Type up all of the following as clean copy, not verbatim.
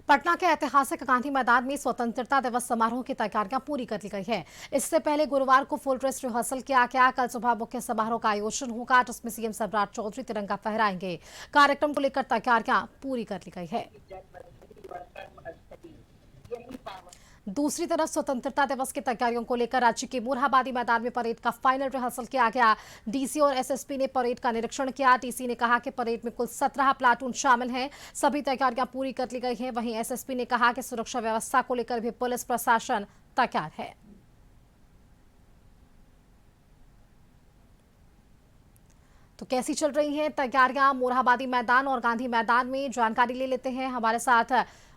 पटना के ऐतिहासिक गांधी मैदान में स्वतंत्रता दिवस समारोह की तैयारियां पूरी कर ली गई है। इससे पहले गुरुवार को फुल ड्रेस रिहर्सल किया गया। कल सुबह मुख्य समारोह का आयोजन होगा, जिसमें सीएम सम्राट चौधरी तिरंगा फहराएंगे। कार्यक्रम को लेकर तैयारियां पूरी कर ली गई है। दूसरी तरफ स्वतंत्रता दिवस की तैयारियों को लेकर राज्य के मोरहाबादी मैदान में परेड का फाइनल रिहर्सल किया गया। डीसी और एसएसपी ने परेड का निरीक्षण किया। डीसी ने कहा कि परेड में कुल 17 प्लाटून शामिल हैं। सभी तैयारियां पूरी कर ली गई हैं। वहीं एसएसपी ने कहा कि सुरक्षा व्यवस्था को लेकर भी पुलिस प्रशासन तैयार है। तो कैसी चल रही हैं तैयारियां मोरहाबादी मैदान और गांधी मैदान में, जानकारी ले लेते हैं। हमारे साथ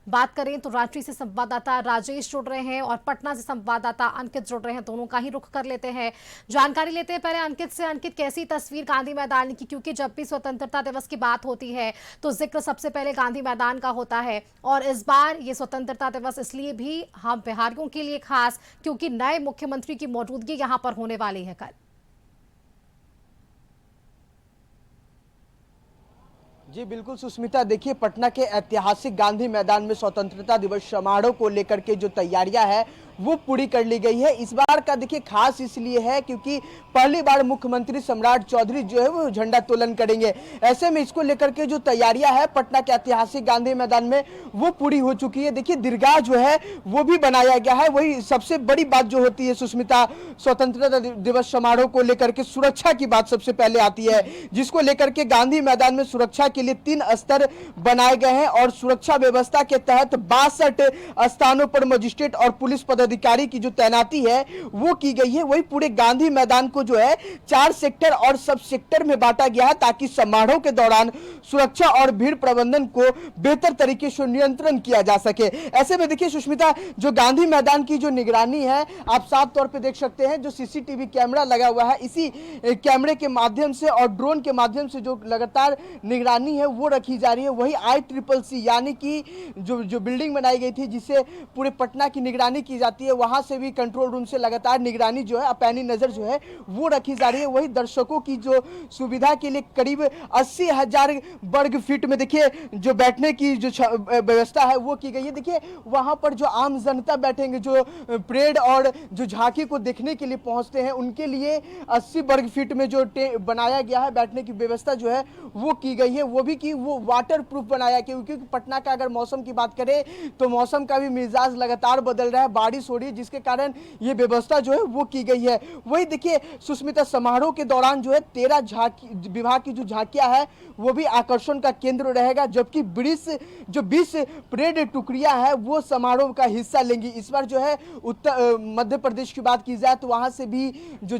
बात करें तो रांची से संवाददाता राजेश जुड़ रहे हैं और पटना से संवाददाता अंकित जुड़ रहे हैं। दोनों का ही रुख कर लेते हैं, जानकारी लेते हैं पहले अंकित से। अंकित, कैसी तस्वीर गांधी मैदान की, क्योंकि जब भी स्वतंत्रता दिवस की बात होती है तो जिक्र सबसे पहले गांधी मैदान का होता है, और इस बार ये स्वतंत्रता दिवस इसलिए भी हम बिहारियों के लिए खास क्योंकि नए मुख्यमंत्री की मौजूदगी यहाँ पर होने वाली है कल। जी बिल्कुल सुष्मिता, देखिए पटना के ऐतिहासिक गांधी मैदान में स्वतंत्रता दिवस समारोह को लेकर के जो तैयारियां हैं वो पूरी कर ली गई है। इस बार का देखिए खास इसलिए है क्योंकि पहली बार मुख्यमंत्री सम्राट चौधरी जो है वो झंडा तोलन करेंगे। ऐसे में इसको लेकर के जो तैयारियां है पटना के ऐतिहासिक गांधी मैदान में वो पूरी हो चुकी है। देखिए दीर्घा जो है वो भी बनाया गया है। वही सबसे बड़ी बात जो होती है सुष्मिता, स्वतंत्रता दिवस समारोह को लेकर के सुरक्षा की बात सबसे पहले आती है, जिसको लेकर के गांधी मैदान में सुरक्षा के लिए 3 स्तर बनाए गए हैं और सुरक्षा व्यवस्था के तहत 62 स्थानों पर मजिस्ट्रेट और पुलिस पदाधिकारी की जो तैनाती है वो की गई है। वही पूरे गांधी मैदान को जो है 4 सेक्टर और सब सेक्टर में बांटा गया है ताकि समारोह के दौरान सुरक्षा और भीड़ प्रबंधन को बेहतर तरीके से नियंत्रण किया जा सके। ऐसे में देखिए सुष्मिता, जो गांधी मैदान की जो निगरानी है आप साफ तौर पे देख सकते हैं, जो सीसीटीवी कैमरा लगा हुआ है, इसी कैमरे के माध्यम से और ड्रोन के माध्यम से जो लगातार निगरानी है वो रखी जा रही है। वही ICCC यानी कि जो बिल्डिंग बनाई गई थी जिससे पूरे पटना की निगरानी की जाती है, वहां से भी कंट्रोल रूम से लगातार निगरानी जो है पैनी नजर जो है वो रखी जा रही है। वही दर्शकों की जो सुविधा के लिए करीब 80,000 वर्ग फीट में देखिए जो बैठने की जो व्यवस्था है वो की गई है। देखिए वहां पर जो आम जनता बैठेंगे, जो परेड और जो झांकी को देखने के लिए पहुंचते हैं, उनके लिए 80 वर्ग फीट में जो बनाया गया है बैठने की व्यवस्था जो है वो की गई है। वो भी कि वो वाटर प्रूफ बनाया है क्योंकि पटना का अगर मौसम की बात करें तो मौसम का भी मिजाज लगातार बदल रहा है, बारिश हो रही है, जिसके कारण ये व्यवस्था जो है वो की गई है। वही देखिए सुष्मिता, समारोह के दौरान जो है 13 झांकी विभाग की जो झांकियां है वो भी आकर्षण का केंद्र रहेगा, जबकि 20 परेड टुकड़ियां हैं वो समारोह का हिस्सा लेंगी। इस बार जो है उत्तर मध्य प्रदेश की बात की जाए तो वहां से भी जो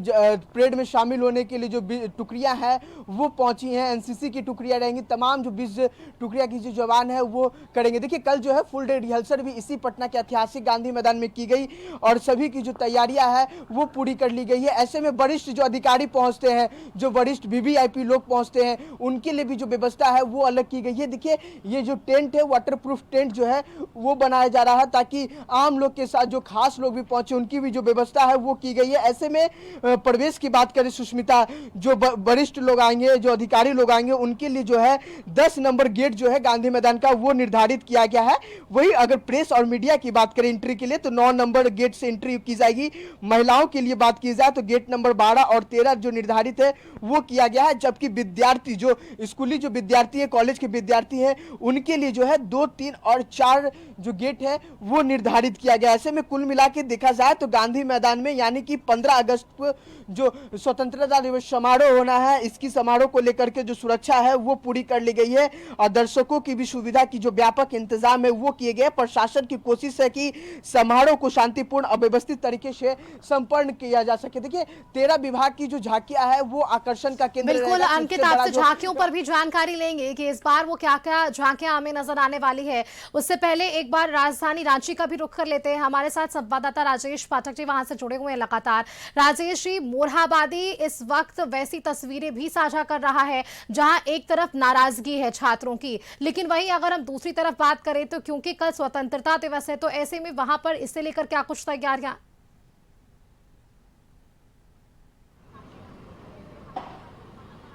परेड में शामिल होने के लिए जो टुकड़ियां हैं वो पहुंची हैं। एनसीसी की टुकड़ियां रहेंगी, तमाम जो 20 टुकड़ियां की जो जवान है वो करेंगे। देखिए कल जो है फुल डे रिहर्सल भी इसी पटना के ऐतिहासिक गांधी मैदान में की गई और सभी की जो तैयारियां हैं वो पूरी कर ली गई है। ऐसे में वरिष्ठ जो अधिकारी पहुंचते हैं, जो वरिष्ठ वीवीआईपी लोग पहुंचते हैं, उनके लिए भी जो व्यवस्था है वो अलग की गई है। देखिए ये जो टेंट है वाटरप्रूफ टेंट जो है वो बनाया जा रहा है ताकि आम लोग के साथ जो खास लोग भी पहुंचे उनकी भी जो व्यवस्था है वो की गई है। ऐसे में प्रवेश की बात करें सुष्मिता, जो वरिष्ठ लोग आएंगे, जो अधिकारी लोग आएंगे, उनके लिए जो है 10 नंबर गेट जो है गांधी मैदान का वो निर्धारित किया गया है। वही अगर प्रेस और मीडिया की बात करें एंट्री के लिए तो 9 नंबर गेट से एंट्री की जाएगी। महिलाओं के लिए बात की जाए तो गेट नंबर 12 और 13 जो निर्धारित है वो किया गया है, जबकि विद्यार्थी जो स्कूली जो विद्यार्थी है, कॉलेज के विद्यार्थी है, उनके लिए जो है 2, 3 और 4 जो गेट है वो निर्धारित किया गया। ऐसे में कुल मिला के देखा जाए तो गांधी मैदान में यानी कि 15 अगस्त को जो स्वतंत्रता दिवस समारोह होना है, इसकी समारोह को लेकर के जो सुरक्षा है वो पूरी कर ली गई है और दर्शकों की भी सुविधा की जो व्यापक इंतजाम है वो किए गए। प्रशासन की कोशिश है कि समारोह को शांतिपूर्ण और व्यवस्थित तरीके से संपन्न किया जा सके। देखिए 13 विभाग की जो झांकियां है वो आकर्षण का केंद्र बिल्कुल अंकित, आपसे झांकियों पर भी जानकारी लेंगे कि इस बार वो क्या क्या झांकियां हमें नजर आने वाली है। उससे पहले एक बार राजधानी रांची का भी रुख कर लेते हैं। हमारे साथ संवाददाता राजेश पाठक जी वहां से जुड़े हुए हैं लगातार। राजेश जी, मोरहाबादी इस वक्त वैसी तस्वीरें भी साझा कर रहा है जहां एक तरफ नाराजगी है छात्रों की, लेकिन वहीं अगर हम दूसरी तरफ बात करें तो क्योंकि कल स्वतंत्रता दिवस है तो ऐसे में वहां पर इससे लेकर क्या कुछ तैयारियां?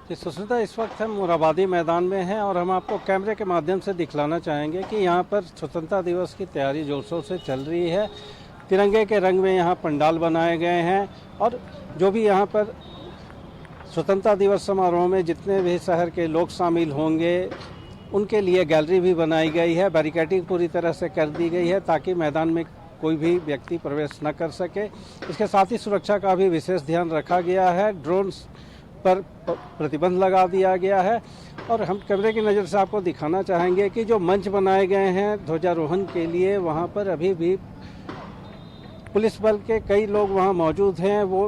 जी सुष्मिता, इस वक्त हम मोरहाबादी मैदान में हैं और हम आपको कैमरे के माध्यम से दिखलाना चाहेंगे कि यहाँ पर स्वतंत्रता दिवस की तैयारी जोर शोर से चल रही है। तिरंगे के रंग में यहाँ पंडाल बनाए गए हैं और जो भी यहाँ पर स्वतंत्रता दिवस समारोह में जितने भी शहर के लोग शामिल होंगे उनके लिए गैलरी भी बनाई गई है। बैरिकेडिंग पूरी तरह से कर दी गई है ताकि मैदान में कोई भी व्यक्ति प्रवेश न कर सके। इसके साथ ही सुरक्षा का भी विशेष ध्यान रखा गया है। ड्रोन पर प्रतिबंध लगा दिया गया है और हम कैमरे की नज़र से आपको दिखाना चाहेंगे कि जो मंच बनाए गए हैं ध्वजारोहण के लिए, वहाँ पर अभी भी पुलिस बल के कई लोग वहाँ मौजूद हैं। वो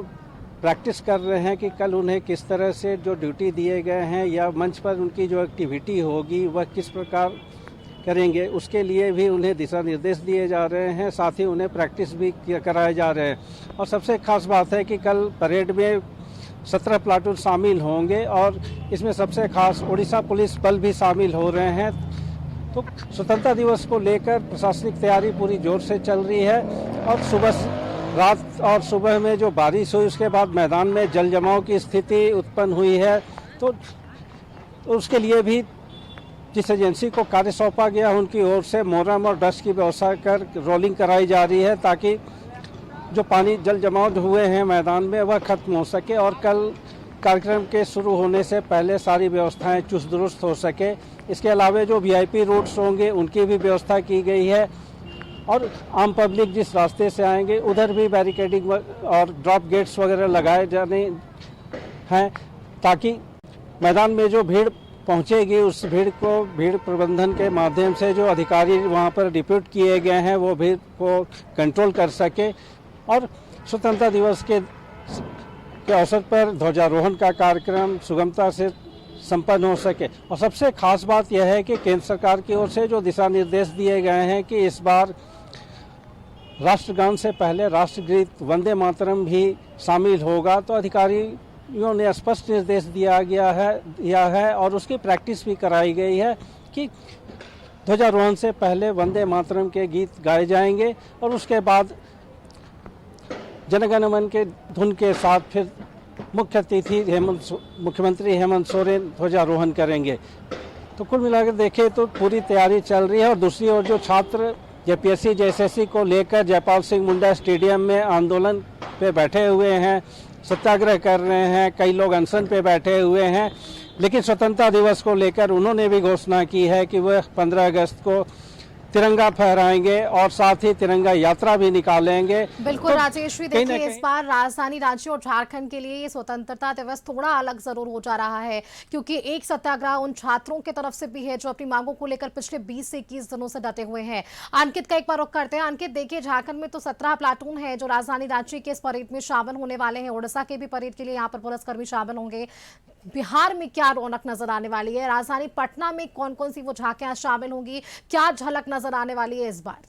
प्रैक्टिस कर रहे हैं कि कल उन्हें किस तरह से जो ड्यूटी दिए गए हैं या मंच पर उनकी जो एक्टिविटी होगी वह किस प्रकार करेंगे, उसके लिए भी उन्हें दिशा निर्देश दिए जा रहे हैं। साथ ही उन्हें प्रैक्टिस भी कराए जा रहे हैं। और सबसे खास बात है कि कल परेड में 17 प्लाटून शामिल होंगे और इसमें सबसे खास उड़ीसा पुलिस बल भी शामिल हो रहे हैं। तो स्वतंत्रता दिवस को लेकर प्रशासनिक तैयारी पूरी जोर से चल रही है और रात और सुबह में जो बारिश हुई उसके बाद मैदान में जल जमाव की स्थिति उत्पन्न हुई है। तो उसके लिए भी जिस एजेंसी को कार्य सौंपा गया उनकी ओर से मोरम और डस्ट की व्यवस्था कर रोलिंग कराई जा रही है ताकि जो पानी जल जमाव हुए हैं मैदान में वह खत्म हो सके और कल कार्यक्रम के शुरू होने से पहले सारी व्यवस्थाएं चुस्त दुरुस्त हो सके। इसके अलावा जो वीआईपी रूट्स होंगे उनकी भी व्यवस्था की गई है और आम पब्लिक जिस रास्ते से आएंगे उधर भी बैरिकेडिंग और ड्रॉप गेट्स वगैरह लगाए जाने हैं ताकि मैदान में जो भीड़ पहुंचेगी उस भीड़ प्रबंधन के माध्यम से जो अधिकारी वहां पर डिप्यूट किए गए हैं वो भीड़ को कंट्रोल कर सके और स्वतंत्रता दिवस के अवसर पर ध्वजारोहण का कार्यक्रम सुगमता से संपन्न हो सके। और सबसे खास बात यह है कि केंद्र सरकार की ओर से जो दिशा निर्देश दिए गए हैं कि इस बार राष्ट्रगान से पहले राष्ट्रगीत वंदे मातरम भी शामिल होगा। तो अधिकारियों ने स्पष्ट निर्देश दिया है और उसकी प्रैक्टिस भी कराई गई है कि ध्वजारोहण से पहले वंदे मातरम के गीत गाए जाएंगे और उसके बाद जनगण मन के धुन के साथ फिर मुख्य अतिथि मुख्यमंत्री हेमंत सोरेन ध्वजारोहण करेंगे। तो कुल मिलाकर देखें तो पूरी तैयारी चल रही है। और दूसरी ओर जो छात्र जेपीएससी जेएसएससी को लेकर जयपाल सिंह मुंडा स्टेडियम में आंदोलन पे बैठे हुए हैं, सत्याग्रह कर रहे हैं, कई लोग अनशन पे बैठे हुए हैं, लेकिन स्वतंत्रता दिवस को लेकर उन्होंने भी घोषणा की है कि वह 15 अगस्त को तिरंगा फहराएंगे और साथ ही तिरंगा यात्रा भी निकालेंगे। बिल्कुल राजेश्वरी, देखिए इस बार राजधानी रांची और झारखंड के लिए ये स्वतंत्रता दिवस थोड़ा अलग जरूर हो जा रहा है क्योंकि एक सत्याग्रह उन छात्रों की तरफ से भी है जो अपनी मांगों को लेकर पिछले 20 से 21 दिनों से डटे हुए हैं। अंकित का एक बार रुख करते हैं। अंकित, देखिए झारखंड में तो 17 प्लाटून है जो राजधानी रांची के इस परेड में शामिल होने वाले हैं। उड़ीसा के भी परेड के लिए यहाँ पर पुलिसकर्मी शामिल होंगे। बिहार में क्या रौनक नजर आने वाली है? राजधानी पटना में कौन कौन सी वो झांकियां शामिल होंगी? क्या झलक नजर आने वाली है इस बार?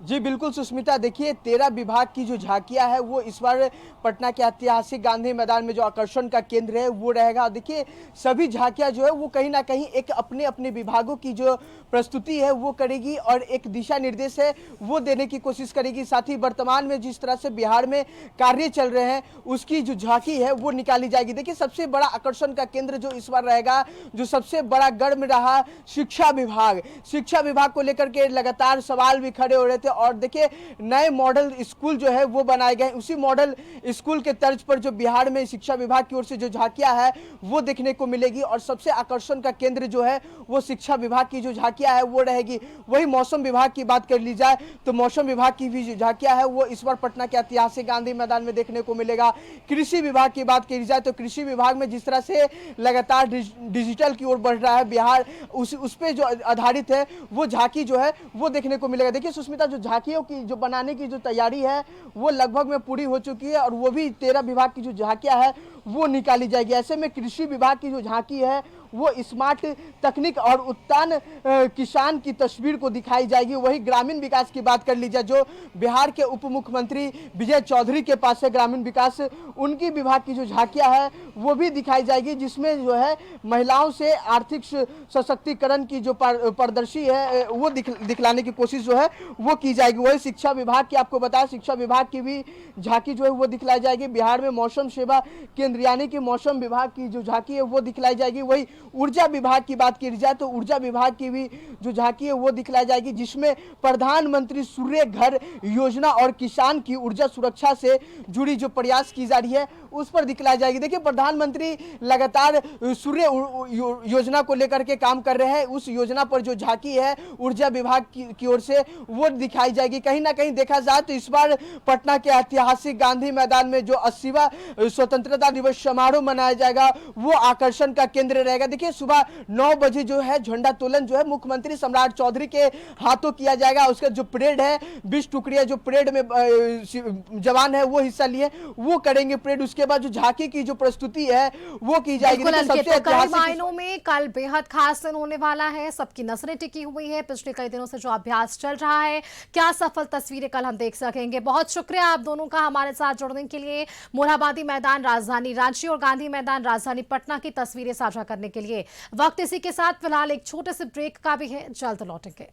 जी बिल्कुल सुष्मिता, देखिए 13 विभाग की जो झांकियां है वो इस बार पटना के ऐतिहासिक गांधी मैदान में जो आकर्षण का केंद्र है वो रहेगा। देखिए सभी झांकियां जो है वो कहीं ना कहीं एक अपने अपने विभागों की जो प्रस्तुति है वो करेगी और एक दिशा निर्देश है वो देने की कोशिश करेगी। साथ ही वर्तमान में जिस तरह से बिहार में कार्य चल रहे हैं उसकी जो झांकी है वो निकाली जाएगी। देखिए सबसे बड़ा आकर्षण का केंद्र जो इस बार रहेगा, जो सबसे बड़ा गढ़ में रहा शिक्षा विभाग को लेकर के लगातार सवाल भी खड़े हो रहे थे। और देखिए नए मॉडल स्कूल जो है वो बनाए गए। उसी मॉडल स्कूल के तर्ज पर जो बिहार में शिक्षा विभाग की ओर से जो झांकियां है वो देखने को मिलेगी और सबसे आकर्षण का केंद्र जो है वो शिक्षा विभाग की जो झांकियां है वो रहेगी। वही मौसम विभाग की बात कर ली जाए तो मौसम विभाग की भी जो झांकियां है वो इस बार पटना के ऐतिहासिक गांधी मैदान में देखने को मिलेगा। कृषि विभाग की बात करी जाए तो कृषि विभाग में जिस तरह से लगातार डिजिटल की ओर बढ़ रहा है बिहार, उस पे जो आधारित है वो झांकी जो है वो देखने को मिलेगा। देखिए सुष्मिता, जो झांकियों की जो बनाने की जो तैयारी है वो लगभग में पूरी हो चुकी है और वो भी 13 विभाग की जो झांकियां है वो निकाली जाएगी। ऐसे में कृषि विभाग की जो झांकी है वो स्मार्ट तकनीक और उत्तान किसान की तस्वीर को दिखाई जाएगी। वही ग्रामीण विकास की बात कर लीजिए, जो बिहार के उप मुख्यमंत्री विजय चौधरी के पास है ग्रामीण विकास, उनकी विभाग की जो झांकियां है वो भी दिखाई जाएगी, जिसमें जो है महिलाओं से आर्थिक सशक्तिकरण की जो पारदर्शी है वो दिखलाने की कोशिश जो है वो की जाएगी। वही शिक्षा विभाग की आपको बताया, शिक्षा विभाग की भी झांकी जो है वो दिखलाई जाएगी। बिहार में मौसम सेवा केंद्र यानी कि मौसम विभाग की जो झांकी है वो दिखलाई जाएगी। वही ऊर्जा विभाग की बात की जाए तो ऊर्जा विभाग की भी जो झांकी है वो दिखलाई जाएगी, जिसमें प्रधानमंत्री सूर्य घर योजना और किसान की ऊर्जा सुरक्षा से जुड़ी जो प्रयास की जा रही है उस पर दिखलाई जाएगी। देखिए, प्रधानमंत्री लगातार सूर्य योजना को लेकर के काम कर रहे हैं, उस योजना पर जो झांकी है ऊर्जा विभाग की ओर से वो दिखाई जाएगी। कहीं ना कहीं देखा जाए तो इस बार पटना के ऐतिहासिक गांधी मैदान में जो 80वां स्वतंत्रता दिवस समारोह मनाया जाएगा वो आकर्षण का केंद्र रहेगा। देखिए, सुबह 9 बजे जो है झंडा तोलन जो है मुख्यमंत्री सम्राट चौधरी के हाथों किया जाएगा। उसका जो परेड है 20 टुकड़ियां जो परेड में जवान है वो हिस्सा लिए वो करेंगे परेड। उसके बाद जो झांकी की जो प्रस्तुति है वो की जाएगी। तो कई मायनों में कल बेहद खास दिन होने वाला है, सबकी नजरें टिकी हुई है। पिछले कई दिनों से जो अभ्यास चल रहा है, क्या सफल तस्वीरें कल हम देख सकेंगे। बहुत शुक्रिया आप दोनों का हमारे साथ जुड़ने के लिए। मोरहाबादी मैदान राजधानी रांची और गांधी मैदान राजधानी पटना की तस्वीरें साझा करने के लिए। वक्त इसी के साथ फिलहाल एक छोटे से ब्रेक का भी है, जल्द लौटेंगे।